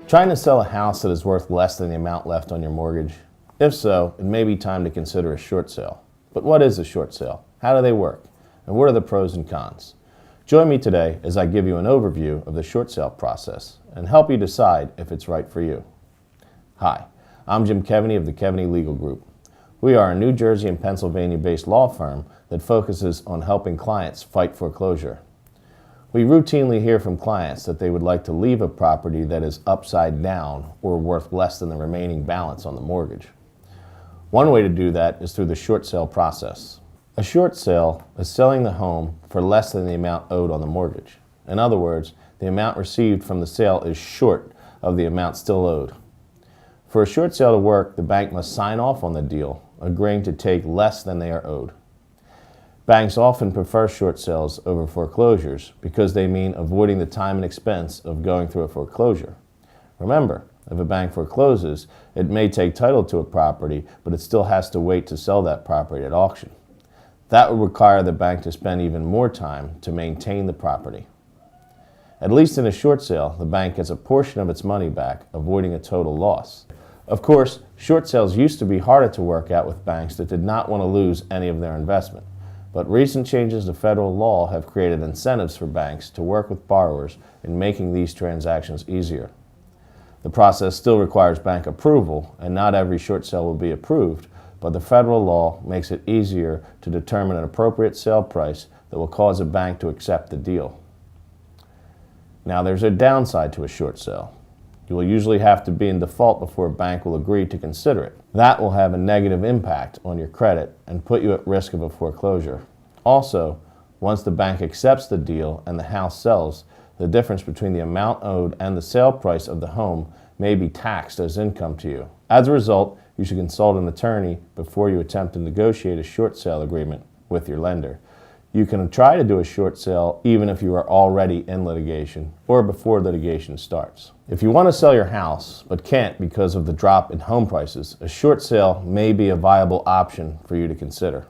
Trying to sell a house that is worth less than the amount left on your mortgage? If so, it may be time to consider a short sale. But what is a short sale? How do they work? And what are the pros and cons? Join me today as I give you an overview of the short sale process and help you decide if it's right for you. Hi, I'm Jim Keaveney of the Keaveney Legal Group. We are a New Jersey and Pennsylvania-based law firm that focuses on helping clients fight foreclosure. We routinely hear from clients that they would like to leave a property that is upside down or worth less than the remaining balance on the mortgage. One way to do that is through the short sale process. A short sale is selling the home for less than the amount owed on the mortgage. In other words, the amount received from the sale is short of the amount still owed. For a short sale to work, the bank must sign off on the deal, agreeing to take less than they are owed. Banks often prefer short sales over foreclosures because they mean avoiding the time and expense of going through a foreclosure. Remember, if a bank forecloses, it may take title to a property, but it still has to wait to sell that property at auction. That would require the bank to spend even more time to maintain the property. At least in a short sale, the bank gets a portion of its money back, avoiding a total loss. Of course, short sales used to be harder to work out with banks that did not want to lose any of their investment. But recent changes to federal law have created incentives for banks to work with borrowers in making these transactions easier. The process still requires bank approval, and not every short sale will be approved, but the federal law makes it easier to determine an appropriate sale price that will cause a bank to accept the deal. Now, there's a downside to a short sale. You will usually have to be in default before a bank will agree to consider it. That will have a negative impact on your credit and put you at risk of a foreclosure. Also, once the bank accepts the deal and the house sells, the difference between the amount owed and the sale price of the home may be taxed as income to you. As a result, you should consult an attorney before you attempt to negotiate a short sale agreement with your lender. You can try to do a short sale even if you are already in litigation or before litigation starts. If you want to sell your house but can't because of the drop in home prices, a short sale may be a viable option for you to consider.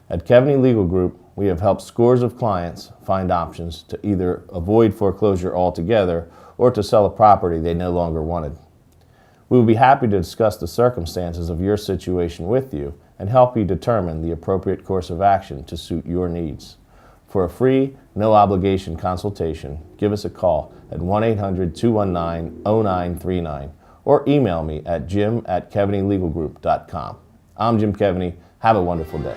At Keaveney Legal Group, we have helped scores of clients find options to either avoid foreclosure altogether or to sell a property they no longer wanted. We will be happy to discuss the circumstances of your situation with you and help you determine the appropriate course of action to suit your needs. For a free, no-obligation consultation, give us a call at 1-800-219-0939 or email me at jim@keaveneylegalgroup.com. I'm Jim Keaveney. Have a wonderful day.